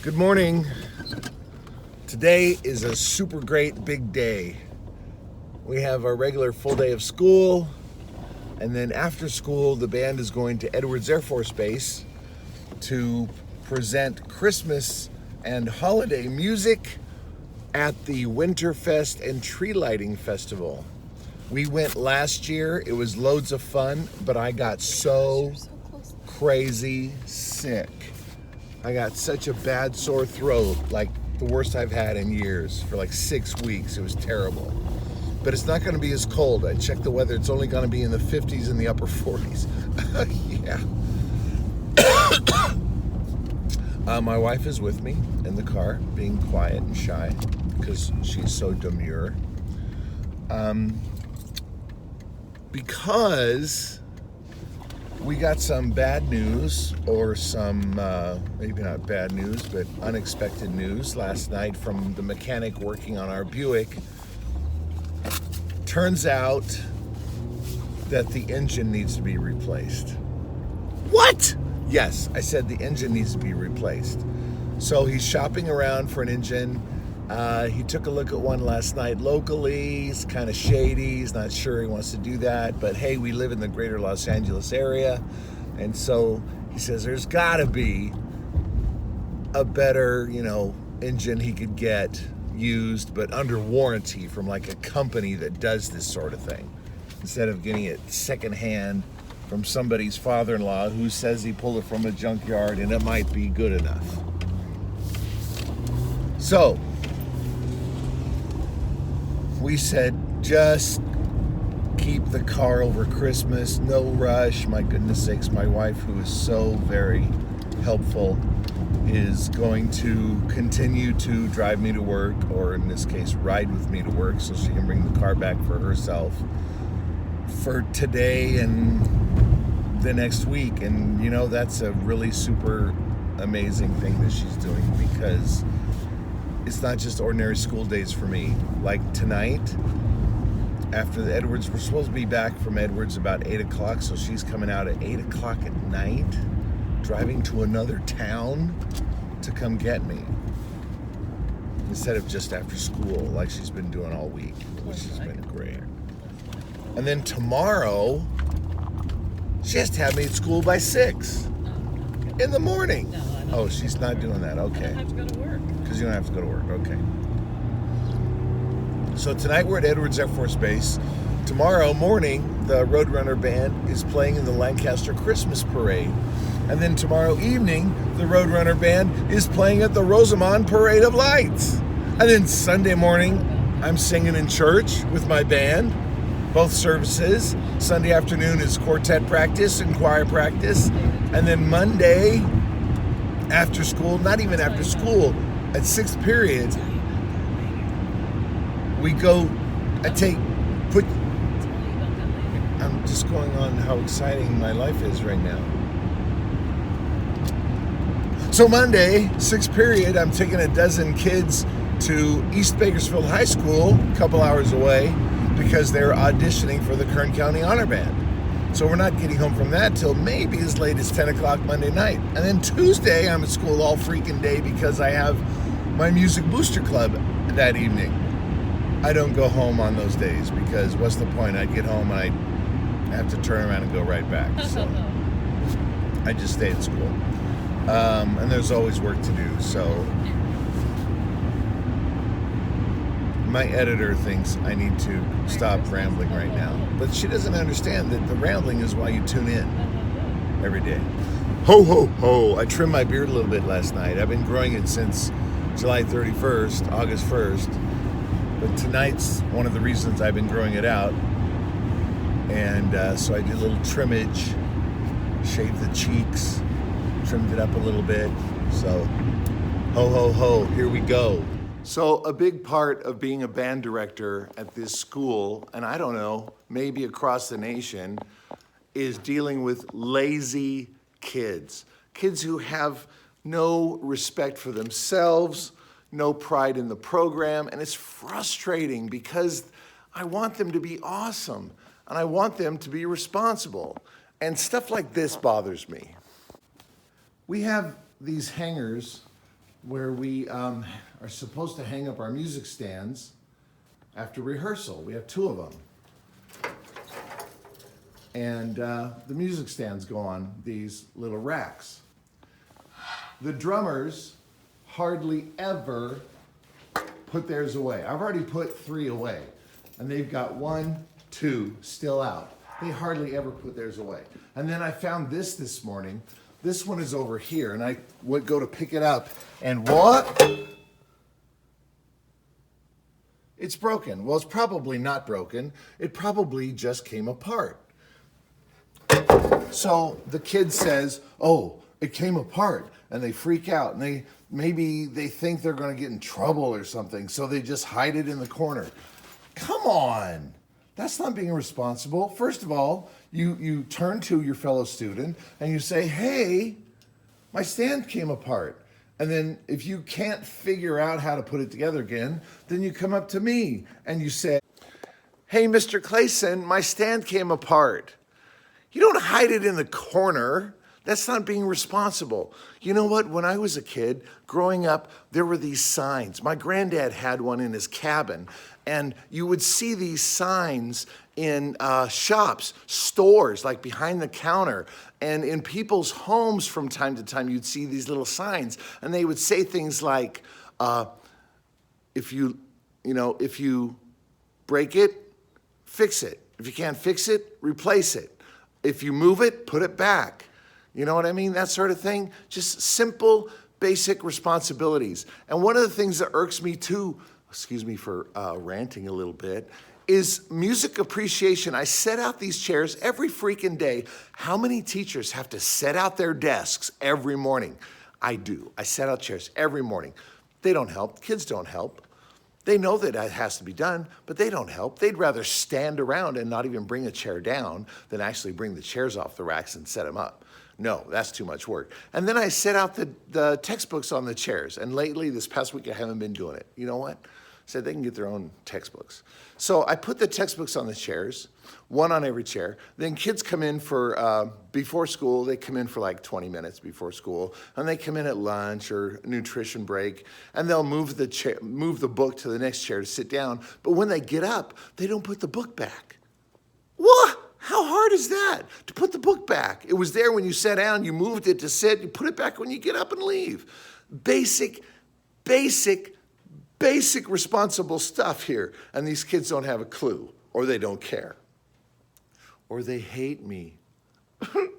Good morning. Today is a super great big day. We have our regular full day of school, and then after school, the band is going to Edwards Air Force Base to present Christmas and holiday music at the Winterfest and Tree Lighting Festival. We went last year. It was loads of fun, but I got so crazy sick. I got such a bad sore throat, like the worst I've had in years, for like 6 weeks. It was terrible. But it's not going to be as cold. I checked the weather. It's only going to be in the 50s and the upper 40s. Yeah. My wife is with me in the car, being quiet and shy because she's so demure. Because we got some bad news, or some, maybe not bad news, but unexpected news last night from the mechanic working on our Buick. Turns out that the engine needs to be replaced. What? Yes, I said the engine needs to be replaced. So he's shopping around for an engine. He took a look at one last night locally. He's kind of shady. He's not sure he wants to do that. But hey, we live in the greater Los Angeles area. And so he says there's got to be a better, engine he could get used, but under warranty from like a company that does this sort of thing, instead of getting it secondhand from somebody's father-in-law who says he pulled it from a junkyard and it might be good enough. So we said, just keep the car over Christmas, no rush. My goodness sakes, my wife, who is so very helpful, is going to continue to drive me to work, or in this case, ride with me to work so she can bring the car back for herself for today and the next week. And, that's a really super amazing thing that she's doing, because it's not just ordinary school days for me. Like tonight, after the Edwards, we're supposed to be back from Edwards about 8 o'clock, so she's coming out at 8 o'clock at night, driving to another town to come get me, instead of just after school like she's been doing all week, which has been great. And then tomorrow, she has to have me at school by 6 in the morning. Oh, she's not doing that. Okay. I don't have to go to work. Because you don't have to go to work. Okay. So tonight we're at Edwards Air Force Base. Tomorrow morning, the Roadrunner Band is playing in the Lancaster Christmas Parade. And then tomorrow evening, the Roadrunner Band is playing at the Rosamond Parade of Lights. And then Sunday morning, I'm singing in church with my band, both services. Sunday afternoon is quartet practice and choir practice. And then Monday, after school, not even after school, at 6th period, we go, I'm just going on how exciting my life is right now. So Monday, 6th period, I'm taking a dozen kids to East Bakersfield High School, a couple hours away, because they're auditioning for the Kern County Honor Band. So we're not getting home from that till maybe as late as 10 o'clock Monday night. And then Tuesday, I'm at school all freaking day because I have my Music Booster Club that evening. I don't go home on those days because what's the point? I'd get home and I'd have to turn around and go right back. So I just stay at school. And there's always work to do. So my editor thinks I need to stop rambling right now. But she doesn't understand that the rambling is why you tune in every day. Ho, ho, ho. I trimmed my beard a little bit last night. I've been growing it since July 31st, August 1st. But tonight's one of the reasons I've been growing it out. And so I did a little trimmage, shaved the cheeks, trimmed it up a little bit. So ho, ho, ho, here we go. So a big part of being a band director at this school, and I don't know, maybe across the nation, is dealing with lazy kids. Kids who have no respect for themselves, no pride in the program, and it's frustrating because I want them to be awesome, and I want them to be responsible. And stuff like this bothers me. We have these hangers where we are supposed to hang up our music stands after rehearsal. We have 2 of them. And the music stands go on these little racks. The drummers hardly ever put theirs away. I've already put 3 away, and they've got 1, 2 still out. They hardly ever put theirs away. And then I found this morning. This one is over here, and I would go to pick it up, and what? It's broken. Well, it's probably not broken. It probably just came apart. So the kid says, oh, it came apart, and they freak out, and maybe they think they're going to get in trouble or something, so they just hide it in the corner. Come on. That's not being responsible. First of all, you turn to your fellow student and you say, hey, my stand came apart. And then if you can't figure out how to put it together again, then you come up to me and you say, hey, Mr. Clayson, my stand came apart. You don't hide it in the corner. That's not being responsible. You know what? When I was a kid, growing up, there were these signs. My granddad had one in his cabin, and you would see these signs in shops, stores, like behind the counter, and in people's homes from time to time, you'd see these little signs, and they would say things like, if you break it, fix it. If you can't fix it, replace it. If you move it, put it back. You know what I mean? That sort of thing. Just simple, basic responsibilities. And one of the things that irks me too, excuse me for ranting a little bit, is music appreciation. I set out these chairs every freaking day. How many teachers have to set out their desks every morning? I do. I set out chairs every morning. They don't help. Kids don't help. They know that it has to be done, but they don't help. They'd rather stand around and not even bring a chair down than actually bring the chairs off the racks and set them up. No, that's too much work. And then I set out the textbooks on the chairs. And lately, this past week, I haven't been doing it. You know what? I said they can get their own textbooks. So I put the textbooks on the chairs, 1 on every chair. Then kids come in for, before school, they come in for like 20 minutes before school. And they come in at lunch or nutrition break. And they'll move the book to the next chair to sit down. But when they get up, they don't put the book back. What? How hard is that, to put the book back? It was there when you sat down, you moved it to sit, you put it back when you get up and leave. Basic responsible stuff here. And these kids don't have a clue, or they don't care. Or they hate me. Or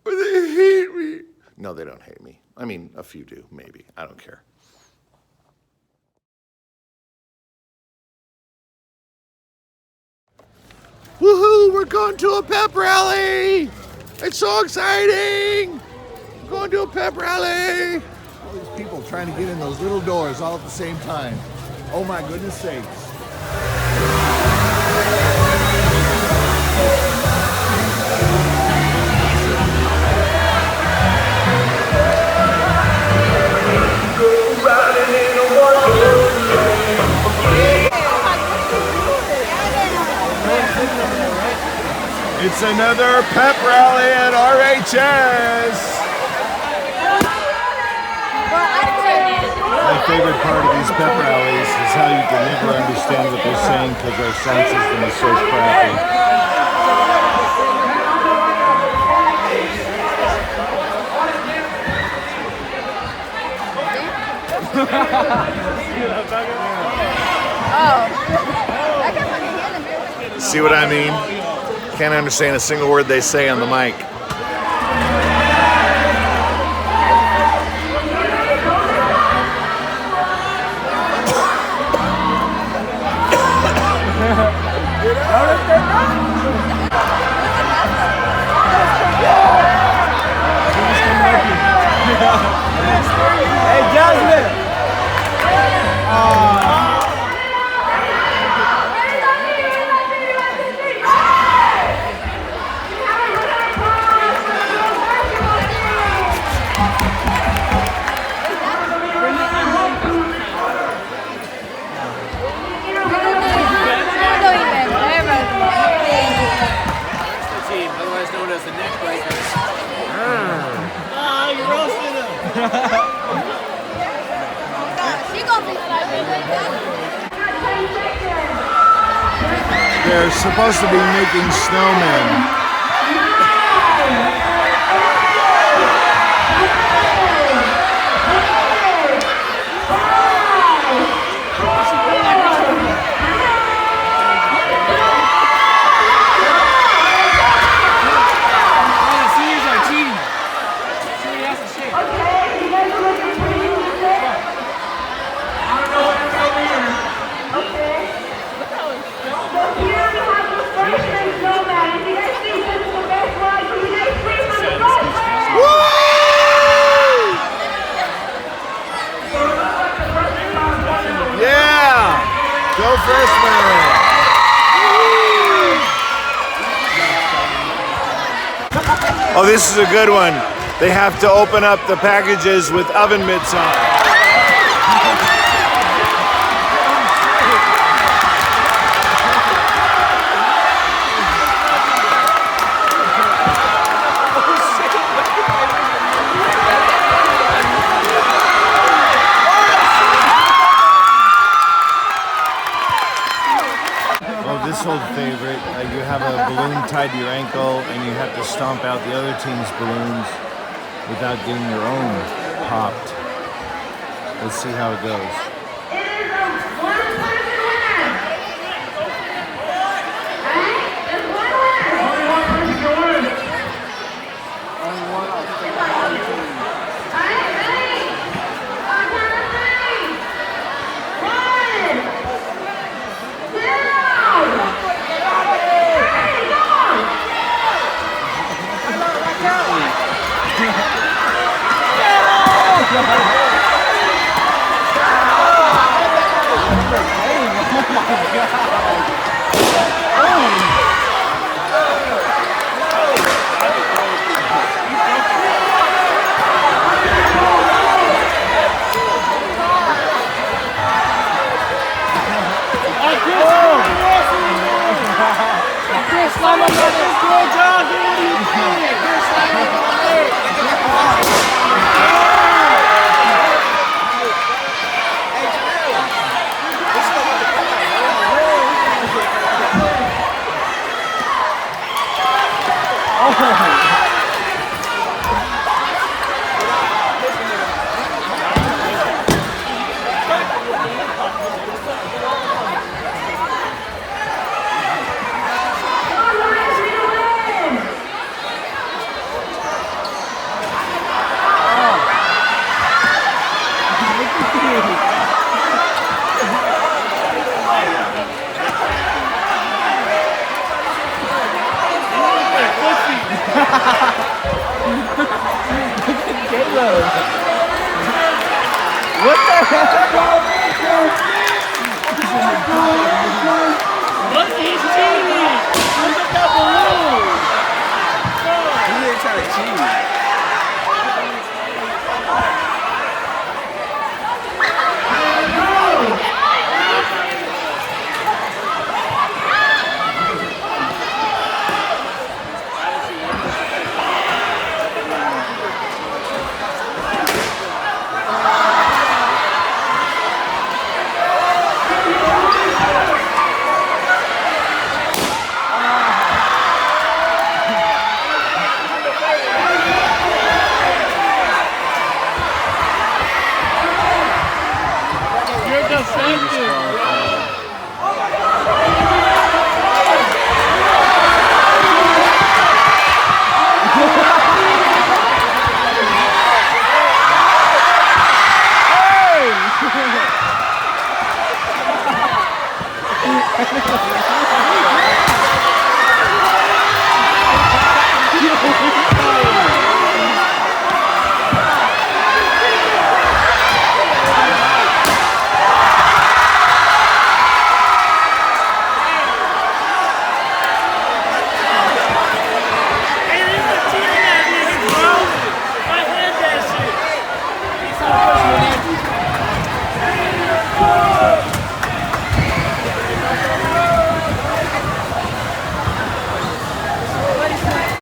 they hate me. No, they don't hate me. I mean, a few do, maybe. I don't care. Woohoo, we're going to a pep rally! It's so exciting! We're going to a pep rally! All these people trying to get in those little doors all at the same time. Oh my goodness sakes. It's another pep rally at RHS. My favorite part of these pep rallies is how you can never understand what they're saying because our sound system is so crappy. See what I mean? Can't understand a single word they say on the mic. Hey, Jasmine! Otherwise known as the neck breakers. You roasted him! They're supposed to be making snowmen. Go freshmen! Oh, this is a good one. They have to open up the packages with oven mitts on. This old favorite, you have a balloon tied to your ankle and you have to stomp out the other team's balloons without getting your own popped. Let's see how it goes. What the hell? Look, he's cheating! Look at that balloon! He ain't trying to cheat.